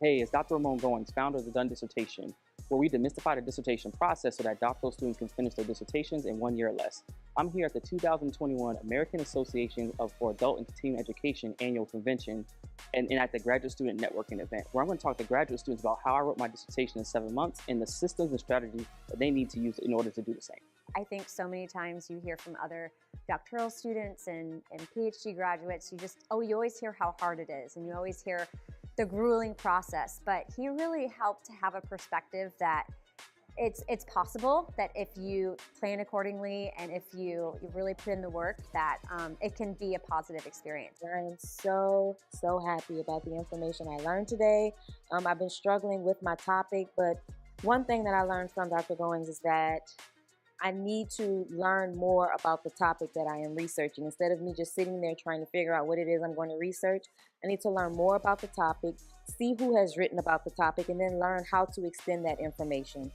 Hey, it's Dr. Ramon Goings, founder of the Done Dissertation, where we demystify the dissertation process so that doctoral students can finish their dissertations in 1 year or less. I'm here at the 2021 American Association for Adult and Continuing Education annual convention and at the graduate student networking event, where I'm going to talk to graduate students about how I wrote my dissertation in 7 months and the systems and strategies that they need to use in order to do the same. I think so many times you hear from other doctoral students and PhD graduates, you always hear how hard it is, and you always hear the grueling process, but he really helped to have a perspective that it's possible, that if you plan accordingly and if you really put in the work, that it can be a positive experience. I am so happy about the information I learned today. I've been struggling with my topic, but one thing that I learned from Dr. Goings is that I need to learn more about the topic that I am researching. Instead of me just sitting there trying to figure out what it is I'm going to research, I need to learn more about the topic, see who has written about the topic, and then learn how to extend that information.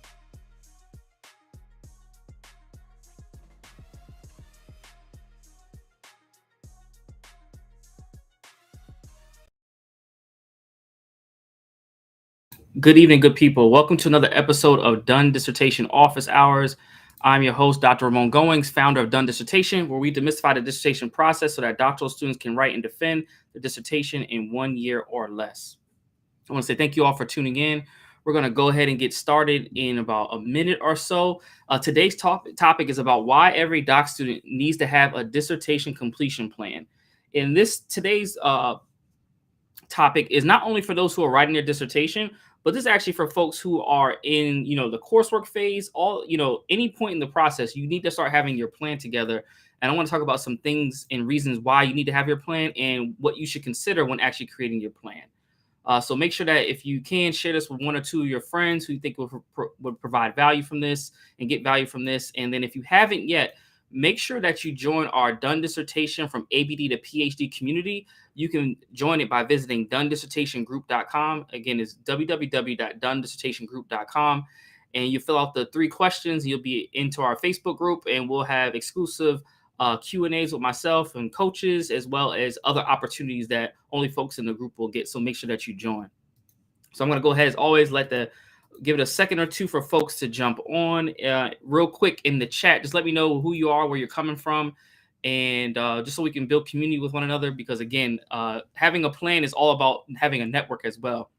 Good evening, good people. Welcome to another episode of Done Dissertation Office Hours. I'm your host, Dr. Ramon Goings, founder of Done Dissertation, where we demystify the dissertation process so that doctoral students can write and defend the dissertation in 1 year or less. I want to say thank you all for tuning in. We're going to go ahead and get started in about a minute or so. Today's topic is about why every doc student needs to have a dissertation completion plan. And today's topic is not only for those who are writing their dissertation, but this is actually for folks who are in, the coursework phase, any point in the process. You need to start having your plan together. And I want to talk about some things and reasons why you need to have your plan and what you should consider when actually creating your plan. So make sure that if you can, share this with one or two of your friends who you think would provide value from this and get value from this. And then if you haven't yet, make sure that you join our Done Dissertation from ABD to PhD community. You can join it by visiting donedissertationgroup.com. Again, it's www.donedissertationgroup.com. And you fill out the 3 questions. You'll be into our Facebook group, and we'll have exclusive Q&As with myself and coaches, as well as other opportunities that only folks in the group will get. So make sure that you join. So I'm going to go ahead, as always, give it a second or two for folks to jump on real quick in the chat. Just let me know who you are, where you're coming from, and just so we can build community with one another. Because again, having a plan is all about having a network as well.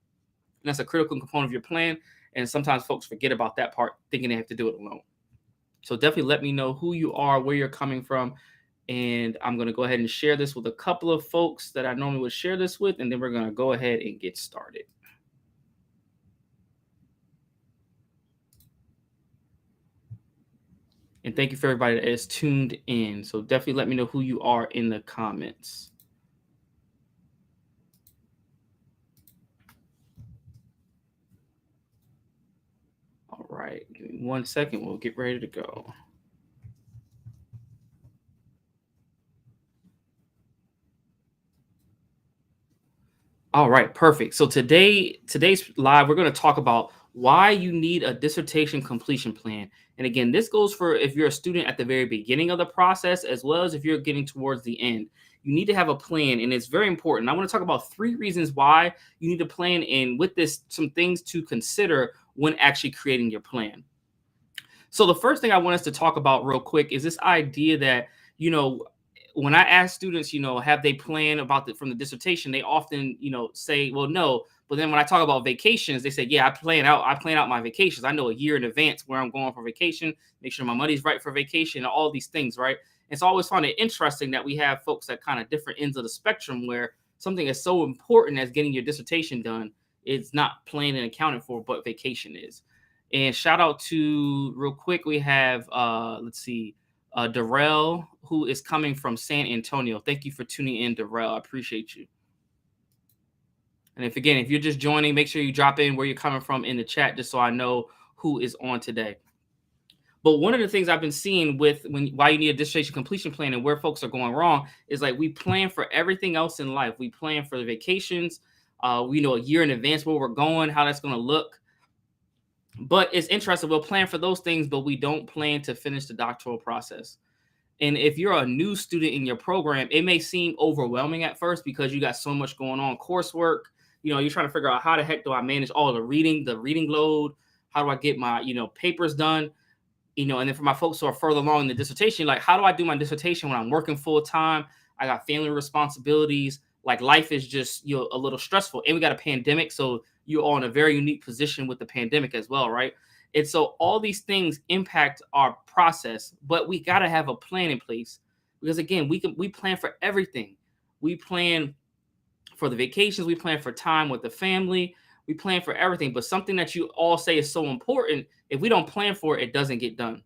And that's a critical component of your plan. And sometimes folks forget about that part, thinking they have to do it alone. So definitely let me know who you are, where you're coming from. And I'm going to go ahead and share this with a couple of folks that I normally would share this with. And then we're going to go ahead and get started. And thank you for everybody that is tuned in. So definitely let me know who you are in the comments. All right, give me 1 second. We'll get ready to go. All right, perfect. So today's live, we're going to talk about why you need a dissertation completion plan. And again, this goes for if you're a student at the very beginning of the process, as well as if you're getting towards the end. You need to have a plan, and it's very important. I want to talk about 3 reasons why you need a plan, and with this, some things to consider when actually creating your plan. So the first thing I want us to talk about real quick is this idea that, when I ask students, have they planned from the dissertation, they often, say, well, no. But then when I talk about vacations, they say, yeah, I plan out my vacations. I know a year in advance where I'm going for vacation, make sure my money's right for vacation, and all these things, right? It's always find it interesting that we have folks at kind of different ends of the spectrum where something is so important as getting your dissertation done, it's not planned and accounted for, but vacation is. And shout out to, real quick, we have, Darrell, who is coming from San Antonio. Thank you for tuning in, Darrell. I appreciate you. And if you're just joining, make sure you drop in where you're coming from in the chat, just so I know who is on today. But one of the things I've been seeing why you need a dissertation completion plan and where folks are going wrong is we plan for everything else in life. We plan for the vacations. We know a year in advance where we're going, how that's going to look. But it's interesting. We'll plan for those things, but we don't plan to finish the doctoral process. And if you're a new student in your program, it may seem overwhelming at first because you got so much going on, coursework, you're trying to figure out how the heck do I manage all the reading load? How do I get my, papers done? And then for my folks who are further along in the dissertation, like, how do I do my dissertation when I'm working full time? I got family responsibilities. Like, life is just, a little stressful. And we got a pandemic. So you're all in a very unique position with the pandemic as well, right? And so all these things impact our process, but we got to have a plan in place because, again, we plan for everything. We plan for the vacations. We plan for time with the family. We plan for everything. But something that you all say is so important, if we don't plan for it, it doesn't get done.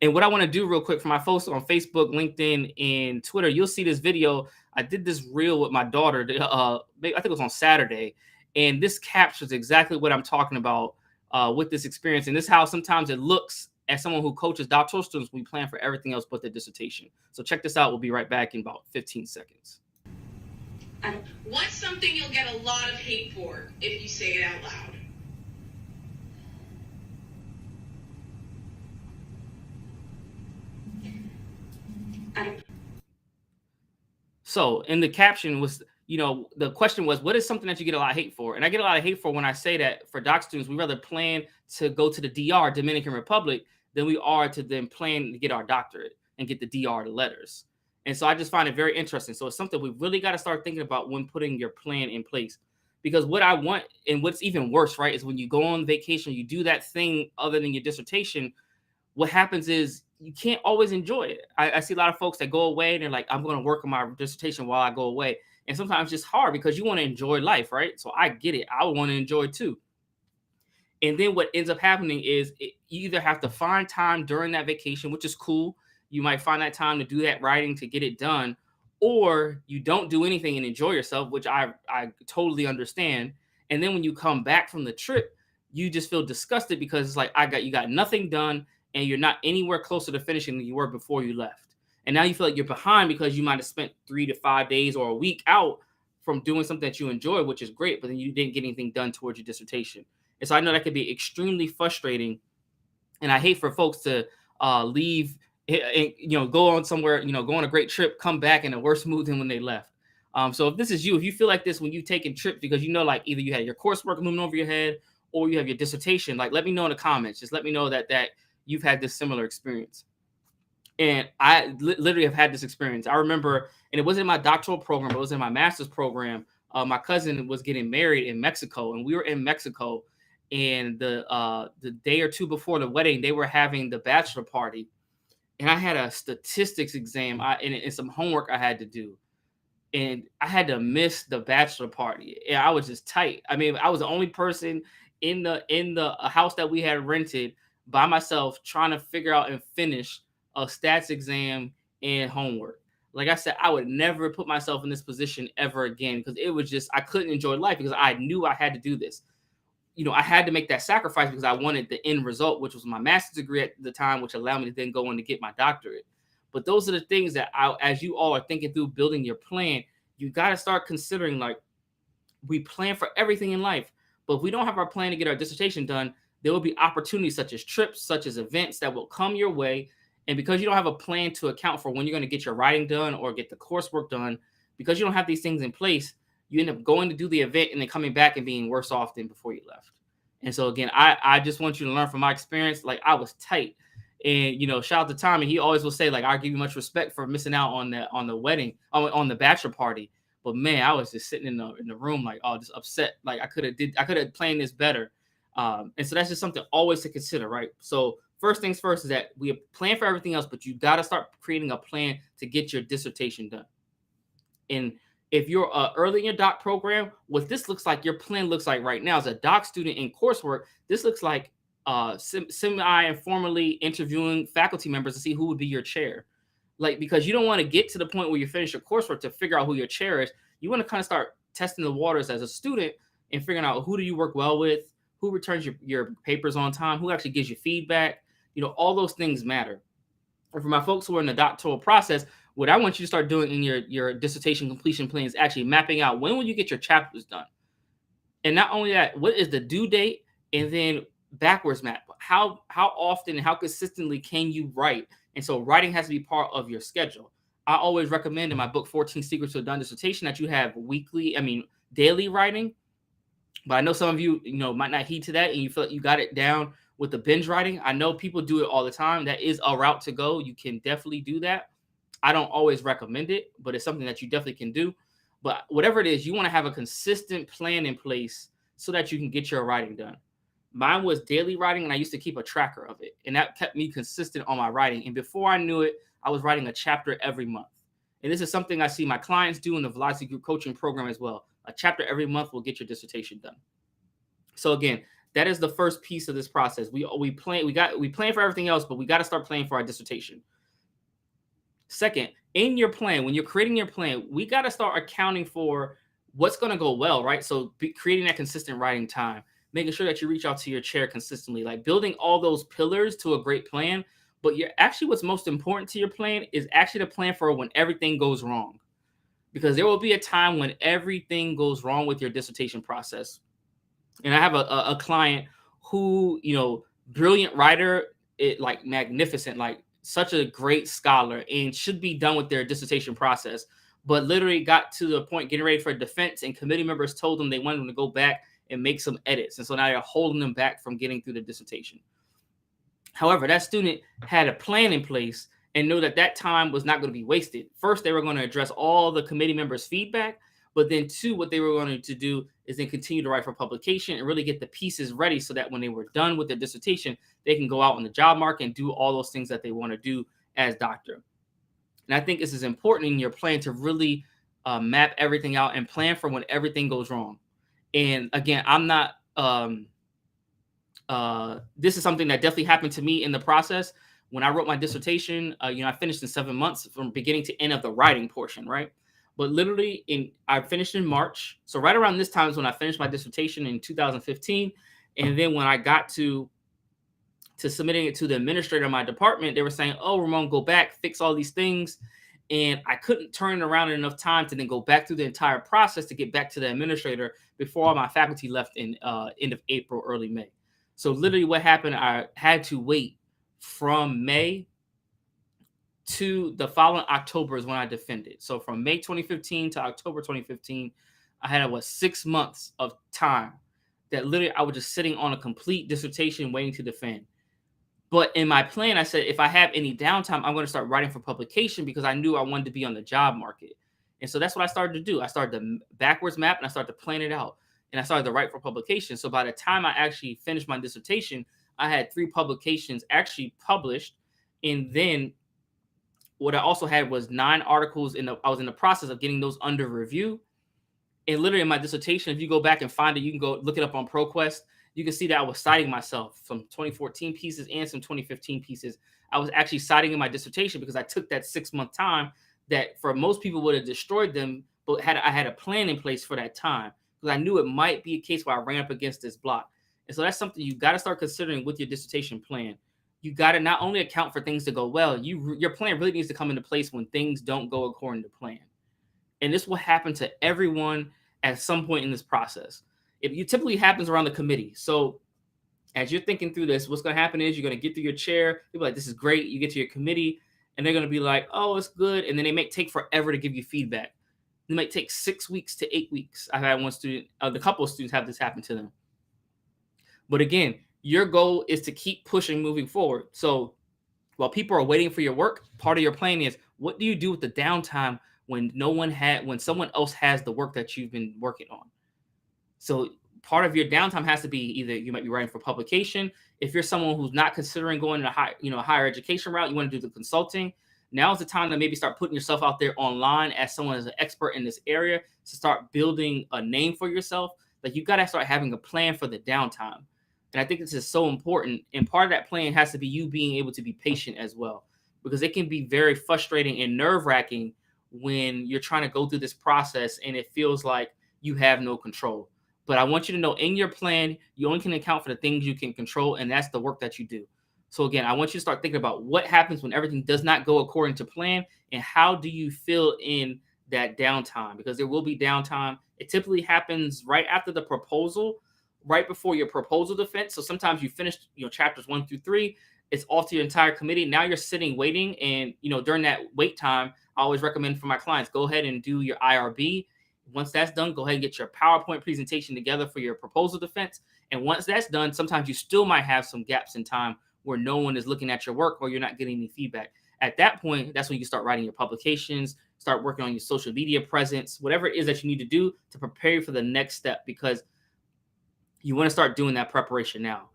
And what I want to do real quick for my folks on Facebook, LinkedIn, and Twitter, you'll see this video. I did this reel with my daughter. I think it was on Saturday. And this captures exactly what I'm talking about with this experience. And this is how sometimes it looks as someone who coaches doctoral students. We plan for everything else but the dissertation. So check this out. We'll be right back in about 15 seconds. What's something you'll get a lot of hate for if you say it out loud? So in the caption was, the question was, what is something that you get a lot of hate for? And I get a lot of hate for when I say that for doc students, we rather plan to go to the DR, Dominican Republic, than we are to then plan to get our doctorate and get the DR, the letters. And so I just find it very interesting. So it's something we really got to start thinking about when putting your plan in place. Because what I want, and what's even worse, right, is when you go on vacation, you do that thing other than your dissertation, what happens is you can't always enjoy it. I see a lot of folks that go away and they're like, I'm going to work on my dissertation while I go away. And sometimes it's hard because you want to enjoy life, right? So I get it. I want to enjoy it too. And then what ends up happening is you either have to find time during that vacation, which is cool. You might find that time to do that writing to get it done, or you don't do anything and enjoy yourself, which I totally understand. And then when you come back from the trip, you just feel disgusted because it's like, you got nothing done and you're not anywhere closer to finishing than you were before you left. And now you feel like you're behind because you might have spent 3 to 5 days or a week out from doing something that you enjoy, which is great, but then you didn't get anything done towards your dissertation. And so I know that could be extremely frustrating. And I hate for folks to leave and, go on somewhere, go on a great trip, come back in a worse mood than when they left. So if this is you, if you feel like this when you've taken trips because like either you had your coursework looming over your head or you have your dissertation, like let me know in the comments. Just let me know that you've had this similar experience. And I literally have had this experience. I remember, and it wasn't in my doctoral program, but it was in my master's program. My cousin was getting married in Mexico, and we were in Mexico. And the day or two before the wedding, they were having the bachelor party. And I had a statistics exam and some homework I had to do. And I had to miss the bachelor party. And I was just tight. I mean, I was the only person in the house that we had rented by myself trying to figure out and finish a stats exam and homework. Like I said, I would never put myself in this position ever again because it was just, I couldn't enjoy life because I knew I had to do this. I had to make that sacrifice because I wanted the end result, which was my master's degree at the time, which allowed me to then go in to get my doctorate. But those are the things that as you all are thinking through building your plan, you got to start considering, like, we plan for everything in life, but if we don't have our plan to get our dissertation done, there will be opportunities such as trips, such as events that will come your way. And because you don't have a plan to account for when you're going to get your writing done or get the coursework done, because you don't have these things in place, you end up going to do the event and then coming back and being worse off than before you left. And so again, I just want you to learn from my experience. Like, I was tight. And, shout out to Tommy. He always will say, like, I give you much respect for missing out on the wedding, on the bachelor party. But man, I was just sitting in the room, like, oh, just upset. Like, I could have planned this better. And so that's just something always to consider, right? So first things first is that we plan for everything else, but you got to start creating a plan to get your dissertation done. And if you're early in your doc program, what this looks like, your plan looks like right now as a doc student in coursework, this looks like semi-informally interviewing faculty members to see who would be your chair. Like, because you don't want to get to the point where you finish your coursework to figure out who your chair is. You want to kind of start testing the waters as a student and figuring out who do you work well with, who returns your papers on time, who actually gives you feedback. All those things matter. And for my folks who are in the doctoral process, what I want you to start doing in your dissertation completion plan is actually mapping out when will you get your chapters done. And not only that, what is the due date? And then backwards map. How often and how consistently can you write? And so writing has to be part of your schedule. I always recommend in my book, 14 Secrets to a Done Dissertation, that you have daily writing. But I know some of you, might not heed to that, and you feel like you got it down with the binge writing. I know people do it all the time. That is a route to go. You can definitely do that. I don't always recommend it, but it's something that you definitely can do. But whatever it is, you want to have a consistent plan in place so that you can get your writing done. Mine was daily writing, and I used to keep a tracker of it, and that kept me consistent on my writing. And before I knew it, I was writing a chapter every month. And this is something I see my clients do in the Velocity Group coaching program as well. A chapter every month will get your dissertation done. So again, that is the first piece of this process. We plan for everything else, but we got to start planning for our dissertation. Second, in your plan, when you're creating your plan, we got to start accounting for what's going to go well, right? So creating that consistent writing time, making sure that you reach out to your chair consistently, like building all those pillars to a great plan. But what's most important to your plan is actually the plan for when everything goes wrong, because there will be a time when everything goes wrong with your dissertation process. And I have a client who, brilliant writer, like magnificent, like such a great scholar, and should be done with their dissertation process, but literally got to the point getting ready for defense, and committee members told them they wanted them to go back and make some edits. And so now they're holding them back from getting through the dissertation. However, that student had a plan in place and knew that time was not going to be wasted. First, they were going to address all the committee members' feedback, but then two, what they were going to do is then continue to write for publication and really get the pieces ready so that when they were done with their dissertation, they can go out in the job market and do all those things that they want to do as doctor. And I think this is important in your plan to really map everything out and plan for when everything goes wrong. And again, I'm not, this is something that definitely happened to me in the process. When I wrote my dissertation, I finished in 7 months from beginning to end of the writing portion, right? But literally, I finished in March. So right around this time is when I finished my dissertation in 2015. And then when I got to submitting it to the administrator of my department, they were saying, "Oh, Ramon, go back, fix all these things." And I couldn't turn it around in enough time to then go back through the entire process to get back to the administrator before all my faculty left in end of April, early May. So literally what happened, I had to wait from May to the following October is when I defended. So from May 2015 to October 2015, I had 6 months of time that literally I was just sitting on a complete dissertation waiting to defend. But in my plan, I said, if I have any downtime, I'm going to start writing for publication because I knew I wanted to be on the job market. And so that's what I started to do. I started to backwards map and I started to plan it out. And I started to write for publication. So by the time I actually finished my dissertation, I had 3 publications actually published. And then what I also had was 9 articles I was in the process of getting those under review. And literally in my dissertation, if you go back and find it, you can go look it up on ProQuest. You can see that I was citing myself, some 2014 pieces and some 2015 pieces. I was actually citing in my dissertation because I took that 6-month time that for most people would have destroyed them, but I had a plan in place for that time because I knew it might be a case where I ran up against this block. And so that's something you got to start considering with your dissertation plan. You got to not only account for things to go well, your plan really needs to come into place when things don't go according to plan. And this will happen to everyone at some point in this process. It typically happens around the committee. So as you're thinking through this, what's going to happen is you're going to get through your chair. You'll be like, this is great. You get to your committee and they're going to be like, oh, it's good. And then they may take forever to give you feedback. It might take 6 weeks to 8 weeks. I've had one student, a couple of students have this happen to them. But again, your goal is to keep pushing, moving forward. So while people are waiting for your work, part of your plan is what do you do with the downtime when someone else has the work that you've been working on? So part of your downtime has to be either you might be writing for publication. If you're someone who's not considering going to higher education route, you want to do the consulting. Now is the time to maybe start putting yourself out there online as someone as an expert in this area to start building a name for yourself. Like you got to start having a plan for the downtime. And I think this is so important. And part of that plan has to be you being able to be patient as well, because it can be very frustrating and nerve-wracking when you're trying to go through this process and it feels like you have no control. But I want you to know in your plan, you only can account for the things you can control, and that's the work that you do. So again, I want you to start thinking about what happens when everything does not go according to plan, and how do you fill in that downtime? Because there will be downtime. It typically happens right after the proposal, right before your proposal defense. So sometimes you finish, chapters 1 through 3. It's off to your entire committee. Now you're sitting waiting, and during that wait time, I always recommend for my clients, go ahead and do your IRB. Once that's done, go ahead and get your PowerPoint presentation together for your proposal defense. And once that's done, sometimes you still might have some gaps in time where no one is looking at your work or you're not getting any feedback. At that point, that's when you start writing your publications, start working on your social media presence, whatever it is that you need to do to prepare you for the next step, because you want to start doing that preparation now.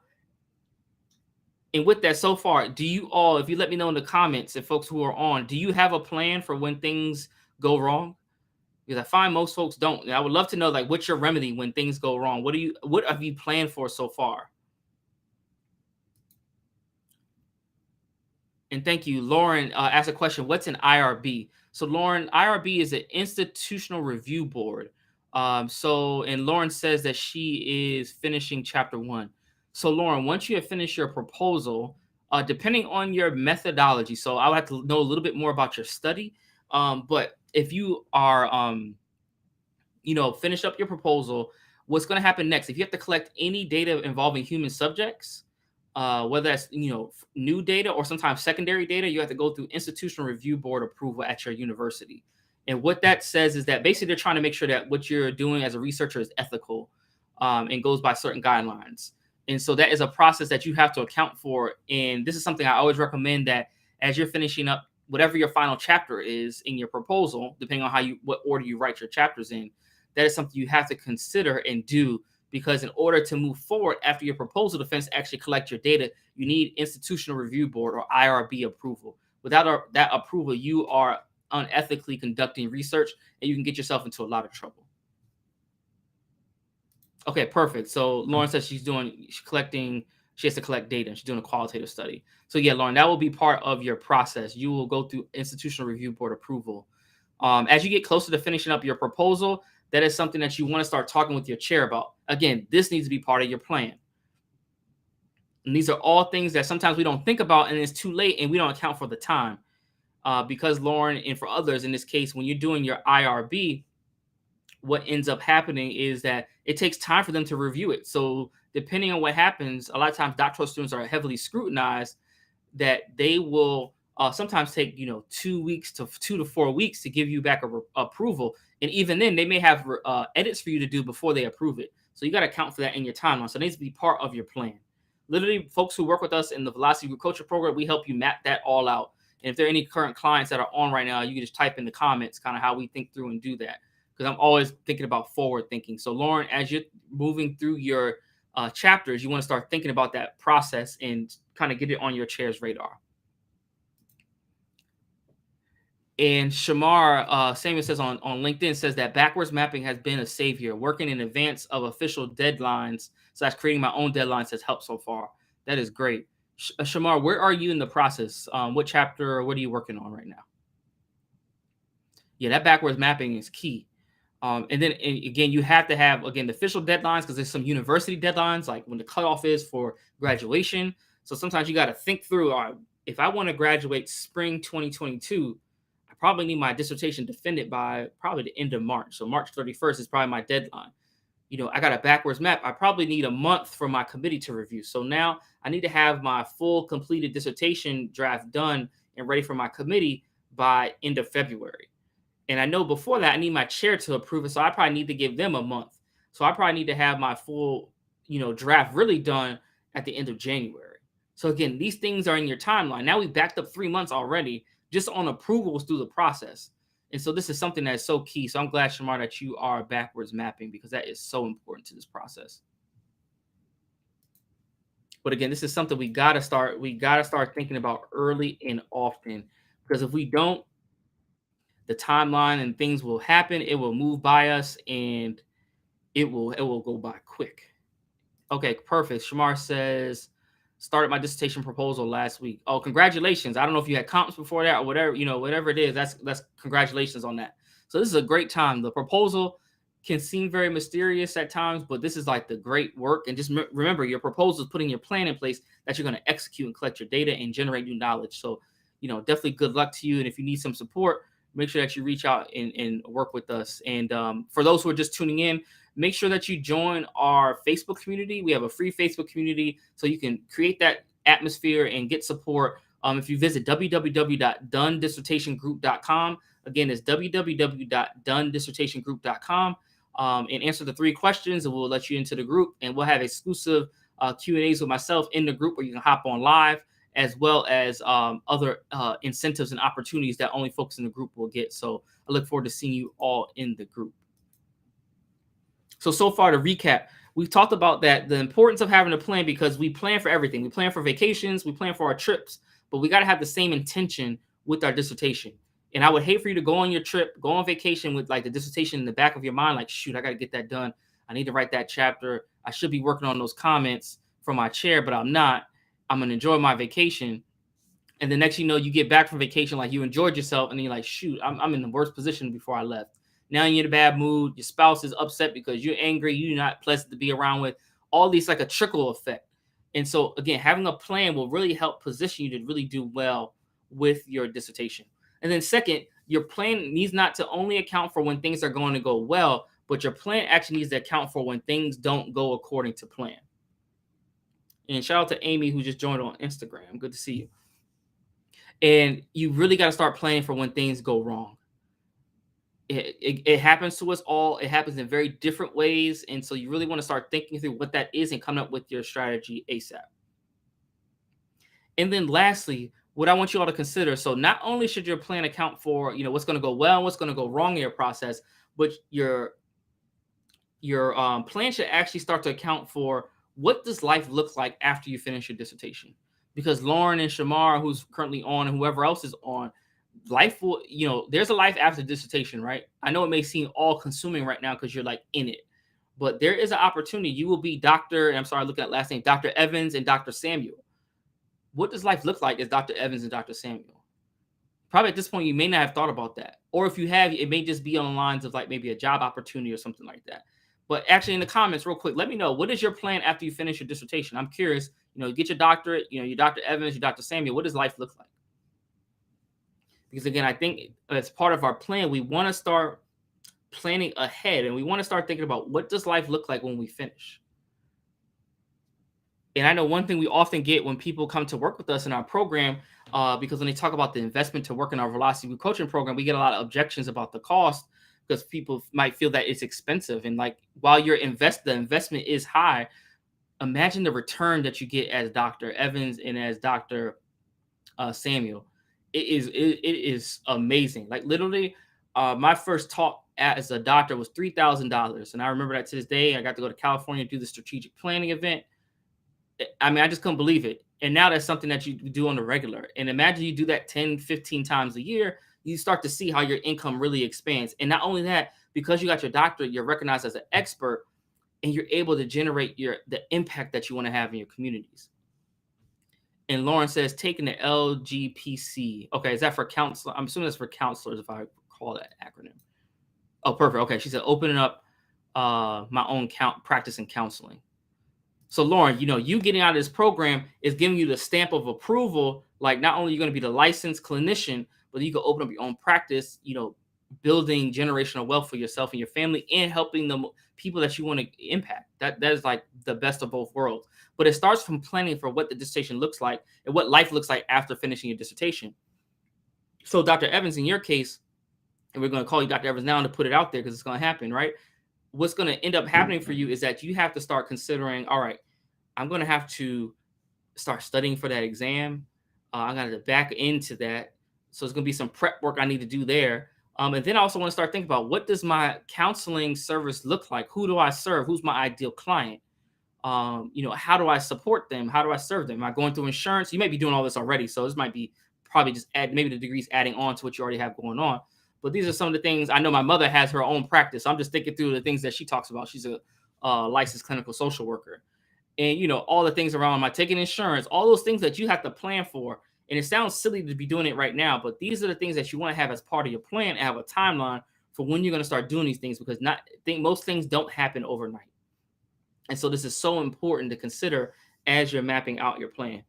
And with that, so far, do you all, if you let me know in the comments, if folks who are on, do you have a plan for when things go wrong? Because I find most folks don't. And I would love to know, like, what's your remedy when things go wrong? What have you planned for so far? And thank you. Lauren asked a question. What's an IRB? So Lauren, IRB is an institutional review board. And Lauren says that she is finishing chapter 1. So Lauren, once you have finished your proposal, depending on your methodology, so I would have to know a little bit more about your study. But if you are, finish up your proposal, what's going to happen next? If you have to collect any data involving human subjects, whether that's new data or sometimes secondary data, you have to go through institutional review board approval at your university. And what that says is that basically they're trying to make sure that what you're doing as a researcher is ethical, and goes by certain guidelines. And so that is a process that you have to account for. And this is something I always recommend, that as you're finishing up whatever your final chapter is in your proposal, depending on what order you write your chapters in, that is something you have to consider and do. Because in order to move forward after your proposal defense, actually collect your data, you need institutional review board or IRB approval. Without that approval, you are unethically conducting research and you can get yourself into a lot of trouble. Okay, perfect. So Lauren says she has to collect data, and she's doing a qualitative study. So yeah, Lauren, that will be part of your process. You will go through institutional review board approval. As you get closer to finishing up your proposal, that is something that you want to start talking with your chair about. Again, this needs to be part of your plan. And these are all things that sometimes we don't think about, and it's too late, and we don't account for the time. Because Lauren, and for others in this case, when you're doing your IRB, what ends up happening is that it takes time for them to review it. So depending on what happens, a lot of times doctoral students are heavily scrutinized, that they will sometimes take 2 weeks to 2 to 4 weeks to give you back approval. And even then, they may have edits for you to do before they approve it. So you got to account for that in your timeline. So it needs to be part of your plan. Literally, folks who work with us in the Velocity Group Culture Program, we help you map that all out. And if there are any current clients that are on right now, you can just type in the comments kind of how we think through and do that. Because I'm always thinking about forward thinking. So Lauren, as you're moving through your chapters, you want to start thinking about that process and kind of get it on your chair's radar. And Shamar Samuel says on LinkedIn, says that backwards mapping has been a savior. Working in advance of official deadlines / creating my own deadlines has helped so far. That is great. Shamar, where are you in the process? What chapter or what are you working on right now? Yeah, that backwards mapping is key. And then again, you have to have, again, the official deadlines, because there's some university deadlines, like when the cutoff is for graduation. So sometimes you got to think through, if I want to graduate spring 2022, I probably need my dissertation defended by probably the end of March. So March 31st is probably my deadline. I got a backwards map. I probably need a month for my committee to review. So now I need to have my full completed dissertation draft done and ready for my committee by end of February. And I know before that, I need my chair to approve it. So I probably need to give them a month. So I probably need to have my full, draft really done at the end of January. So again, these things are in your timeline. Now we backed up 3 months already just on approvals through the process. And so this is something that's so key. So I'm glad, Shamar, that you are backwards mapping, because that is so important to this process. But again, this is something we got to start thinking about early and often, because if we don't, the timeline and things will happen. It will move by us, and it will go by quick. Okay, perfect. Shamar says, started my dissertation proposal last week. Oh, congratulations. I don't know if you had comps before that or whatever, whatever it is, that's congratulations on that. So this is a great time. The proposal can seem very mysterious at times, but this is like the great work. And just remember, your proposal is putting your plan in place that you're going to execute and collect your data and generate new knowledge. So, definitely good luck to you. And if you need some support, make sure that you reach out and work with us. And for those who are just tuning in, make sure that you join our Facebook community. We have a free Facebook community, so you can create that atmosphere and get support. If you visit www.donedissertationgroup.com, Again, it's www.donedissertationgroup.com, and answer the 3 questions, and we'll let you into the group, and we'll have exclusive Q&As with myself in the group where you can hop on live, as well as other incentives and opportunities that only folks in the group will get. So I look forward to seeing you all in the group. So far to recap, we've talked about that, the importance of having a plan, because we plan for everything. We plan for vacations, we plan for our trips, but we got to have the same intention with our dissertation. And I would hate for you to go on your trip, go on vacation with like the dissertation in the back of your mind, like, shoot, I got to get that done. I need to write that chapter. I should be working on those comments for my chair, but I'm not. I'm going to enjoy my vacation. And the next you know, you get back from vacation, like you enjoyed yourself, and then you're like, shoot, I'm in the worst position before I left. Now you're in a bad mood. Your spouse is upset because you're angry. You're not pleasant to be around with. All these like a trickle effect. And so again, having a plan will really help position you to really do well with your dissertation. And then second, your plan needs not to only account for when things are going to go well, but your plan actually needs to account for when things don't go according to plan. And shout out to Amy, who just joined on Instagram. Good to see you. And you really got to start planning for when things go wrong. It happens to us all. It happens in very different ways. And so you really want to start thinking through what that is and coming up with your strategy ASAP. And then lastly, what I want you all to consider, so not only should your plan account for, what's going to go well and what's going to go wrong in your process, but your plan should actually start to account for what does life look like after you finish your dissertation. Because Lauren and Shamar, who's currently on, and whoever else is on, life will, there's a life after dissertation, right? I know it may seem all consuming right now because you're like in it, but there is an opportunity. You will be Dr. and I'm sorry, looking at last name, Dr. Evans and Dr. Samuel. What does life look like as Dr. Evans and Dr. Samuel? Probably at this point, you may not have thought about that. Or if you have, it may just be on the lines of like maybe a job opportunity or something like that. But actually in the comments real quick, let me know, what is your plan after you finish your dissertation? I'm curious, you get your doctorate, your Dr. Evans, your Dr. Samuel, what does life look like? Because again, I think as part of our plan, we want to start planning ahead, and we want to start thinking about what does life look like when we finish. And I know one thing we often get when people come to work with us in our program, because when they talk about the investment to work in our Velocity Group coaching program, we get a lot of objections about the cost because people might feel that it's expensive. And like, while the investment is high, imagine the return that you get as Dr. Evans and as Dr. Samuel. It is amazing. Like literally, my first talk as a doctor was $3,000. And I remember that to this day. I got to go to California to do the strategic planning event. I mean, I just couldn't believe it. And now that's something that you do on the regular. And imagine you do that 10, 15 times a year, you start to see how your income really expands. And not only that, because you got your doctorate, you're recognized as an expert, and you're able to generate the impact that you want to have in your communities. And Lauren says, taking the LGPC. Okay, is that for counselor? I'm assuming that's for counselors, if I recall that acronym. Oh, perfect. Okay, she said, opening up my own practice in counseling. So Lauren, you getting out of this program is giving you the stamp of approval. Like, not only are you going to be the licensed clinician, but you can open up your own practice, building generational wealth for yourself and your family, and helping the people that you want to impact. That is like the best of both worlds. But it starts from planning for what the dissertation looks like and what life looks like after finishing your dissertation. So Dr. Evans, in your case, and we're going to call you Dr. Evans now to put it out there because it's going to happen, right? What's going to end up happening for you is that you have to start considering, all right, I'm going to have to start studying for that exam. I got to back into that. So it's going to be some prep work I need to do there. And then I also want to start thinking about, what does my counseling service look like? Who do I serve? Who's my ideal client? How do I support them? How do I serve them? Am I going through insurance? You may be doing all this already. So this might be probably just maybe the degrees adding on to what you already have going on. But these are some of the things. I know my mother has her own practice. I'm just thinking through the things that she talks about. She's a licensed clinical social worker. And, all the things around, am I taking insurance? All those things that you have to plan for. And it sounds silly to be doing it right now, but these are the things that you want to have as part of your plan and have a timeline for when you're going to start doing these things, because most things don't happen overnight. And so this is so important to consider as you're mapping out your plan.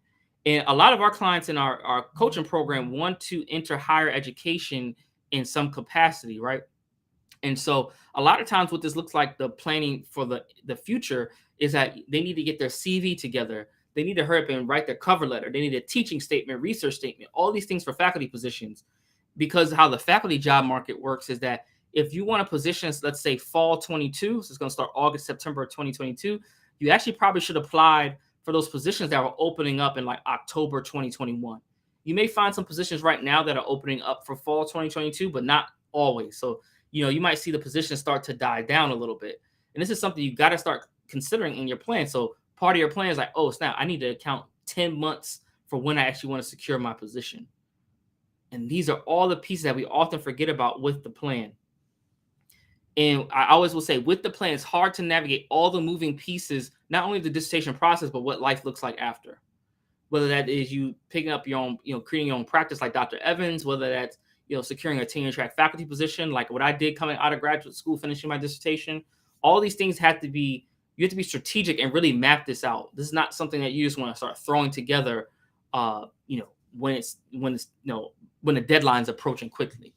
And a lot of our clients in our coaching program want to enter higher education in some capacity, right? And so a lot of times what this looks like, the planning for the future, is that they need to get their CV together. They need to hurry up and write their cover letter. They need a teaching statement, research statement, all these things for faculty positions. because how the faculty job market works is that if you want a position, let's say fall 22, so it's going to start August, September 2022, you actually probably should apply for those positions that were opening up in like October 2021. You may find some positions right now that are opening up for fall 2022, but not always. So, you might see the positions start to die down a little bit. And this is something you got to start considering in your plan. So part of your plan is like, oh, snap, I need to account 10 months for when I actually want to secure my position. And these are all the pieces that we often forget about with the plan. And I always will say, with the plan, it's hard to navigate all the moving pieces, not only the dissertation process, but what life looks like after. Whether that is you picking up your own, creating your own practice like Dr. Evans, whether that's, securing a tenure track faculty position, like what I did coming out of graduate school, finishing my dissertation. All these things you have to be strategic and really map this out. This is not something that you just want to start throwing together, when the deadline's approaching quickly.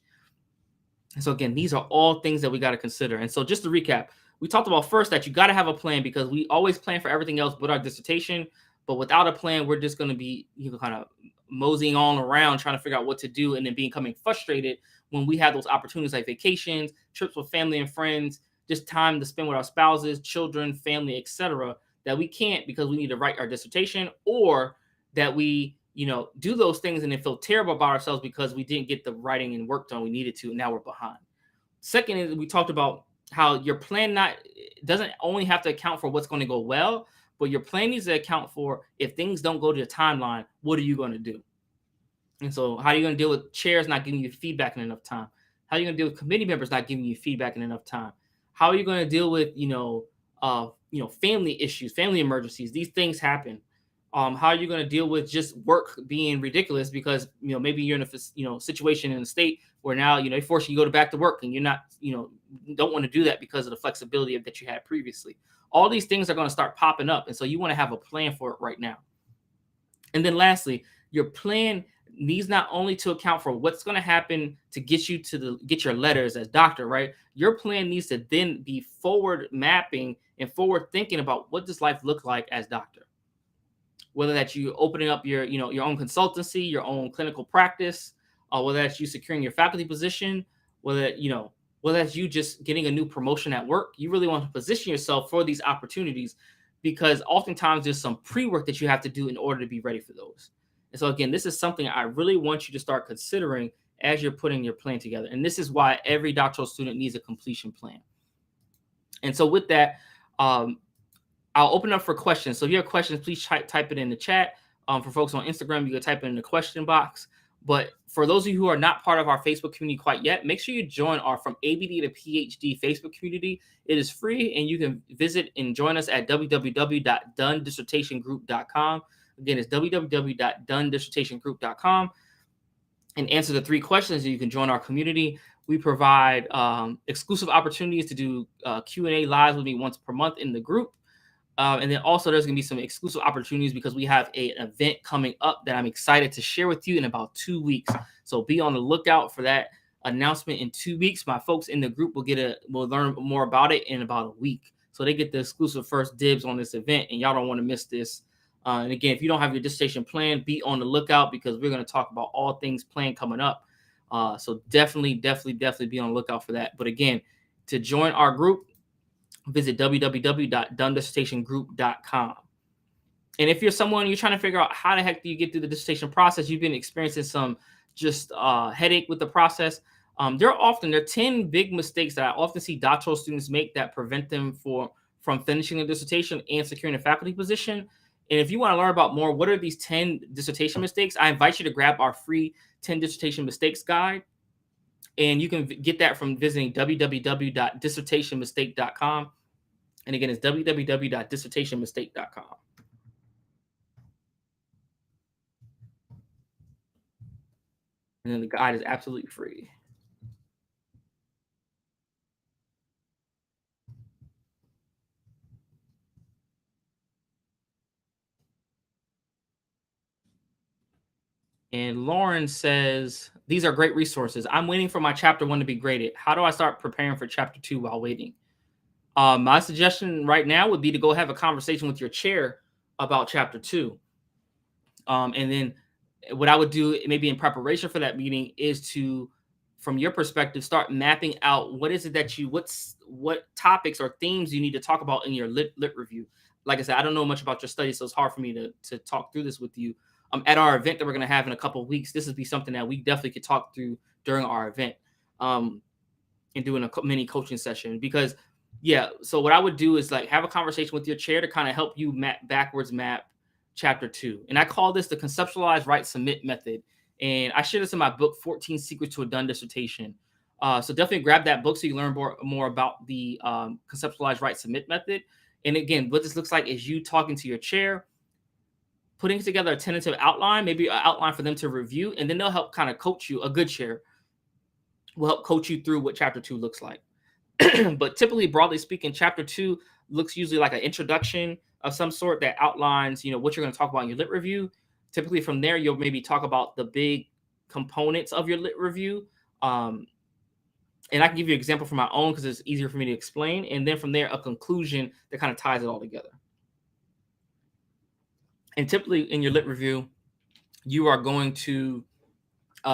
And so again, these are all things that we got to consider. And so just to recap, we talked about first that you got to have a plan because we always plan for everything else but our dissertation. But without a plan, we're just going to be kind of moseying on around trying to figure out what to do and then becoming frustrated when we have those opportunities like vacations, trips with family and friends, just time to spend with our spouses, children, family, etc. that we can't because we need to write our dissertation, or that we do those things and then feel terrible about ourselves because we didn't get the writing and work done we needed to, and now we're behind. Second is we talked about how your plan doesn't only have to account for what's going to go well, but your plan needs to account for if things don't go to the timeline, what are you going to do? And so how are you going to deal with chairs not giving you feedback in enough time? How are you going to deal with committee members not giving you feedback in enough time? How are you going to deal with, family issues, family emergencies? These things happen. How are you going to deal with just work being ridiculous because maybe you're in a situation in a state where now they force you to go back to work and you're not don't want to do that because of the flexibility that you had previously. All these things are going to start popping up, and so you want to have a plan for it right now. And then lastly, your plan needs not only to account for what's going to happen to get you get your letters as doctor, right? Your plan needs to then be forward mapping and forward thinking about what does life look like as doctor. Whether that's you opening up your own consultancy, your own clinical practice, whether that's you securing your faculty position, whether that's you just getting a new promotion at work, you really want to position yourself for these opportunities because oftentimes there's some pre-work that you have to do in order to be ready for those. And so again, this is something I really want you to start considering as you're putting your plan together. And this is why every doctoral student needs a completion plan. And so with that, I'll open up for questions. So if you have questions, please type it in the chat. For folks on Instagram, you can type it in the question box. But for those of you who are not part of our Facebook community quite yet, make sure you join our From ABD to PhD Facebook community. It is free, and you can visit and join us at www.donedissertationgroup.com. Again, it's www.donedissertationgroup.com. And answer the 3 questions, and you can join our community. We provide exclusive opportunities to do Q&A lives with me once per month in the group. And then also there's going to be some exclusive opportunities because we have an event coming up that I'm excited to share with you in about 2 weeks. So be on the lookout for that announcement in 2 weeks. My folks in the group will learn more about it in about a week. So they get the exclusive first dibs on this event, and y'all don't want to miss this. And again, if you don't have your dissertation plan, be on the lookout because we're going to talk about all things planned coming up. So definitely be on the lookout for that. But again, to join our group, visit www.donedissertationgroup.com. And if you're someone you're trying to figure out how the heck do you get through the dissertation process, you've been experiencing some just headache with the process. There are 10 big mistakes that I often see doctoral students make that prevent them from finishing a dissertation and securing a faculty position. And if you want to learn about more, what are these 10 dissertation mistakes? I invite you to grab our free 10 dissertation mistakes guide. And you can get that from visiting www.dissertationmistake.com. And again, it's www.dissertationmistake.com. And then the guide is absolutely free. And Lauren says, these are great resources. I'm waiting for my chapter 1 to be graded. How do I start preparing for chapter 2 while waiting? My suggestion right now would be to go have a conversation with your chair about chapter 2. And then what I would do maybe in preparation for that meeting is to, from your perspective, start mapping out what is it that what topics or themes you need to talk about in your lit review. Like I said, I don't know much about your study, so it's hard for me to talk through this with you. At our event that we're going to have in a couple of weeks, this would be something that we definitely could talk through during our event, and doing a mini coaching session. Because so what I would do is like have a conversation with your chair to kind of help you backwards map chapter 2. And I call this the conceptualize, write, submit method. And I share this in my book, 14 Secrets to a Done Dissertation. So definitely grab that book so you learn more about the conceptualize, write, submit method. And again, what this looks like is you talking to your chair, putting together a tentative outline, maybe an outline for them to review, and then they'll help kind of coach you. A good chair will help coach you through what chapter 2 looks like. But typically, broadly speaking, chapter 2 looks usually like an introduction of some sort that outlines, what you're going to talk about in your lit review. Typically, from there, you'll maybe talk about the big components of your lit review. And I can give you an example from my own because it's easier for me to explain. And then from there, a conclusion that kind of ties it all together. And typically, in your lit review, you are going to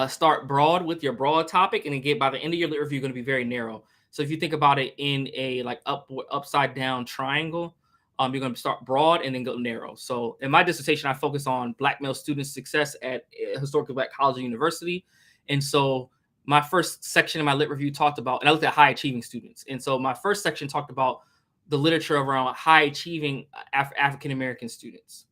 start broad with your broad topic, and then get by the end of your lit review, you're going to be very narrow. So if you think about it in a like upside down triangle, you're going to start broad and then go narrow. So in my dissertation, I focus on Black male student success at historically Black college and university. And so my first section in my lit review talked about, and I looked at high achieving students. And so my first section talked about the literature around high achieving African American students.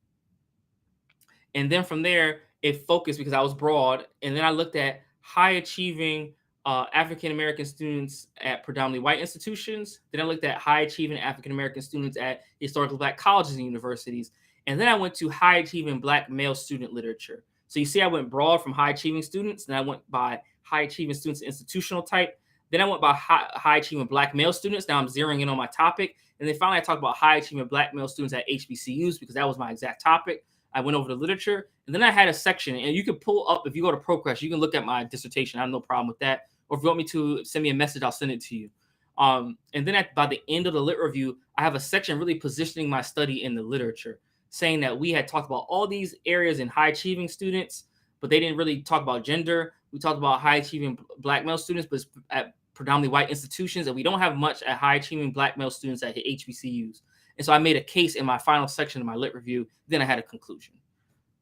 And then from there, it focused because I was broad. And then I looked at high achieving African American students at predominantly white institutions. Then I looked at high achieving African American students at historically Black colleges and universities. And then I went to high achieving Black male student literature. So you see, I went broad from high achieving students. Then I went by high achieving students institutional type. Then I went by high achieving Black male students. Now I'm zeroing in on my topic. And then finally, I talked about high achieving Black male students at HBCUs because that was my exact topic. I went over the literature, and then I had a section, and you can pull up, if you go to ProQuest, you can look at my dissertation. I have no problem with that. Or if you want me to send me a message, I'll send it to you. And then by the end of the lit review, I have a section really positioning my study in the literature, saying that we had talked about all these areas in high achieving students, but they didn't really talk about gender. We talked about high achieving Black male students, but at predominantly white institutions, and we don't have much at high achieving Black male students at HBCUs. And so I made a case in my final section of my lit review. Then I had a conclusion.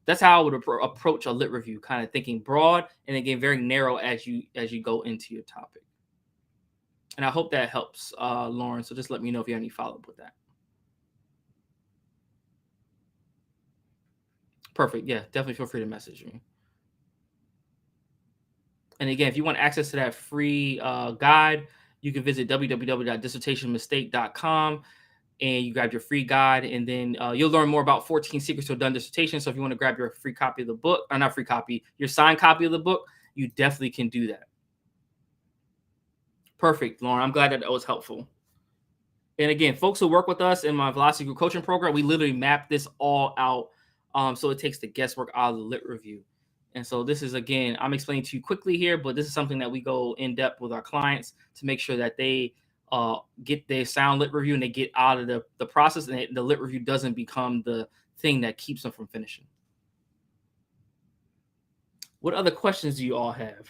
That's how I would approach a lit review, kind of thinking broad and then getting very narrow as you go into your topic. And I hope that helps, Lauren. So just let me know if you have any follow-up with that. Perfect. Yeah, definitely feel free to message me. And again, if you want access to that free guide, you can visit www.dissertationmistake.com. And you grab your free guide, and then you'll learn more about 14 Secrets to a Done Dissertation. So if you want to grab your free copy of the book, or not free copy, your signed copy of the book, you definitely can do that. Perfect, Lauren. I'm glad that was helpful. And again, folks who work with us in my Velocity Group coaching program, we literally map this all out. So it takes the guesswork out of the lit review. And so this is, again, I'm explaining to you quickly here, but this is something that we go in depth with our clients to make sure that they get their sound lit review and they get out of the process, and the lit review doesn't become the thing that keeps them from finishing. What other questions do you all have?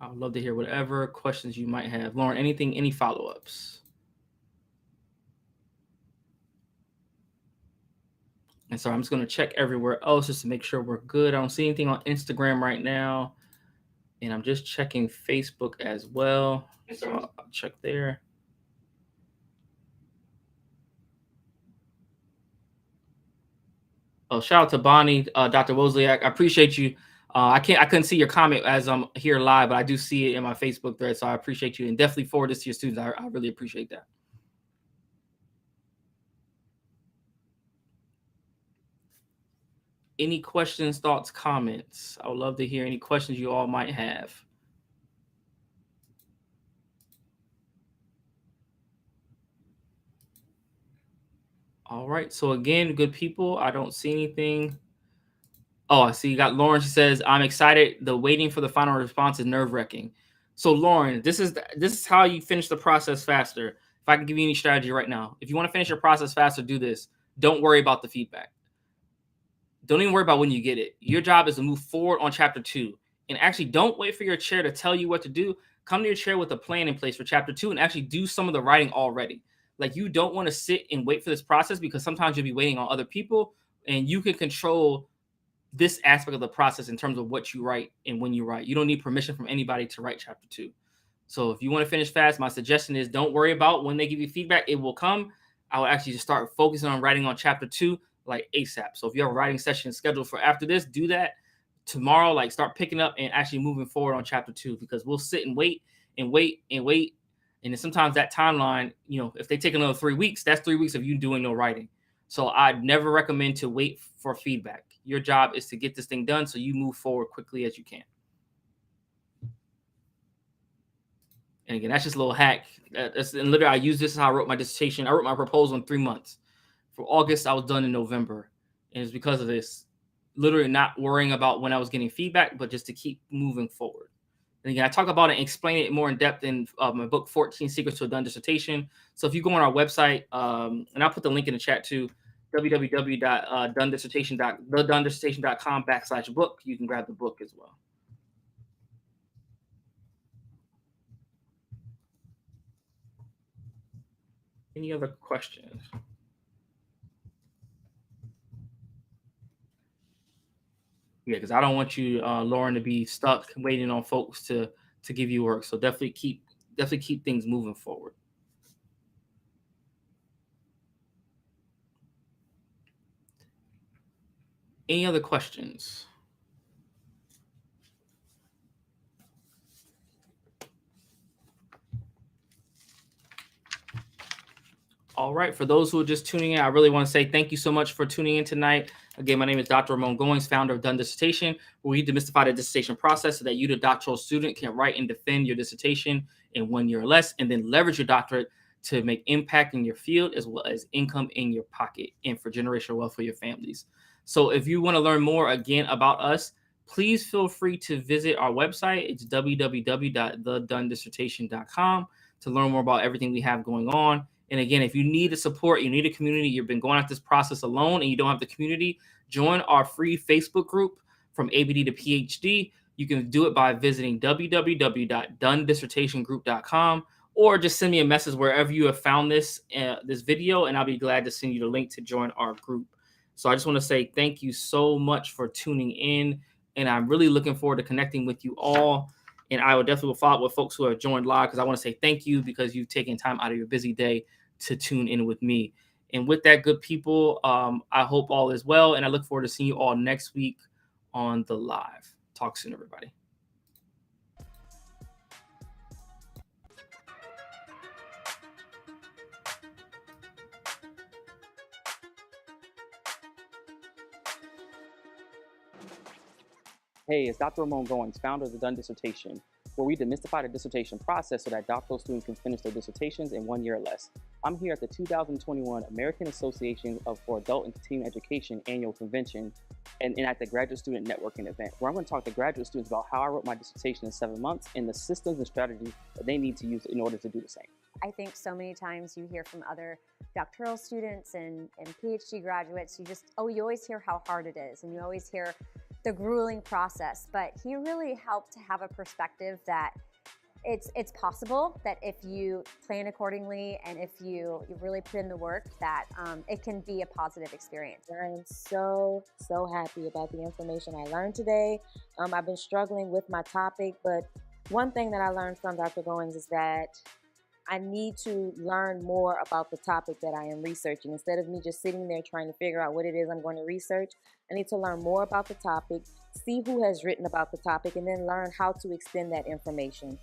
I would love to hear whatever questions you might have. Lauren, any follow-ups? And so I'm just going to check everywhere else just to make sure we're good. I don't see anything on Instagram right now. And I'm just checking Facebook as well. So I'll check there. Oh, shout out to Bonnie, Dr. Wozniak. I appreciate you. I couldn't see your comment as I'm here live, but I do see it in my Facebook thread. So I appreciate you, and definitely forward this to your students. I really appreciate that. Any questions, thoughts, comments? I would love to hear any questions you all might have. All right. So again, good people, I don't see anything. Oh, I see you got Lauren. She says, I'm excited. The waiting for the final response is nerve-wracking. So Lauren, this is how you finish the process faster. If I can give you any strategy right now, if you want to finish your process faster, do this. Don't worry about the feedback. Don't even worry about when you get it. Your job is to move forward on chapter 2. And actually, don't wait for your chair to tell you what to do. Come to your chair with a plan in place for chapter 2 and actually do some of the writing already. Like, you don't want to sit and wait for this process, because sometimes you'll be waiting on other people, and you can control this aspect of the process in terms of what you write and when you write. You don't need permission from anybody to write chapter 2. So if you want to finish fast, my suggestion is don't worry about when they give you feedback. It will come. I will actually just start focusing on writing on chapter 2 like ASAP. So if you have a writing session scheduled for after this, do that tomorrow. Like, start picking up and actually moving forward on chapter 2, because we'll sit and wait and wait and wait. And then sometimes that timeline, if they take another 3 weeks, that's 3 weeks of you doing no writing. So I'd never recommend to wait for feedback. Your job is to get this thing done so you move forward quickly as you can. And again, that's just a little hack. And literally, I use this as how I wrote my dissertation. I wrote my proposal in 3 months. For August, I was done in November. And it's because of this. Literally not worrying about when I was getting feedback, but just to keep moving forward. And again, I talk about it and explain it more in depth in my book, 14 Secrets to a Done Dissertation. So if you go on our website, and I'll put the link in the chat too, www.thedonedissertation.com/book, you can grab the book as well. Any other questions? Yeah, because I don't want you, Lauren, to be stuck waiting on folks to give you work. So definitely keep things moving forward. Any other questions? All right. For those who are just tuning in, I really want to say thank you so much for tuning in tonight. Again, my name is Dr. Ramon Goings, founder of Done Dissertation, where we demystify the dissertation process so that you, the doctoral student, can write and defend your dissertation in 1 year or less, and then leverage your doctorate to make impact in your field as well as income in your pocket and for generational wealth for your families. So if you want to learn more again about us, please feel free to visit our website. It's www.thedonedissertation.com to learn more about everything we have going on. And again, if you need the support, you need a community, you've been going at this process alone and you don't have the community, join our free Facebook group from ABD to PhD. You can do it by visiting www.donedissertationgroup.com, or just send me a message wherever you have found this video, and I'll be glad to send you the link to join our group. So I just want to say thank you so much for tuning in, and I'm really looking forward to connecting with you all. And I will definitely follow up with folks who have joined live, because I want to say thank you because you've taken time out of your busy day to tune in with me. And with that, good people, I hope all is well, and I look forward to seeing you all next week on the live. Talk soon, everybody. Hey, it's Dr. Ramon Goings, founder of the Done Dissertation, where we demystify the dissertation process so that doctoral students can finish their dissertations in 1 year or less. I'm here at the 2021 American Association for Adult and Continuing Education annual convention and at the Graduate Student Networking event, where I'm going to talk to graduate students about how I wrote my dissertation in 7 months and the systems and strategies that they need to use in order to do the same. I think so many times you hear from other doctoral students and PhD graduates, you always hear how hard it is, and you always hear the grueling process, but he really helped to have a perspective that it's possible, that if you plan accordingly and if you really put in the work, that it can be a positive experience. I am so happy about the information I learned today. I've been struggling with my topic, but one thing that I learned from Dr. Goings is that I need to learn more about the topic that I am researching. Instead of me just sitting there trying to figure out what it is I'm going to research, I need to learn more about the topic, see who has written about the topic, and then learn how to extend that information.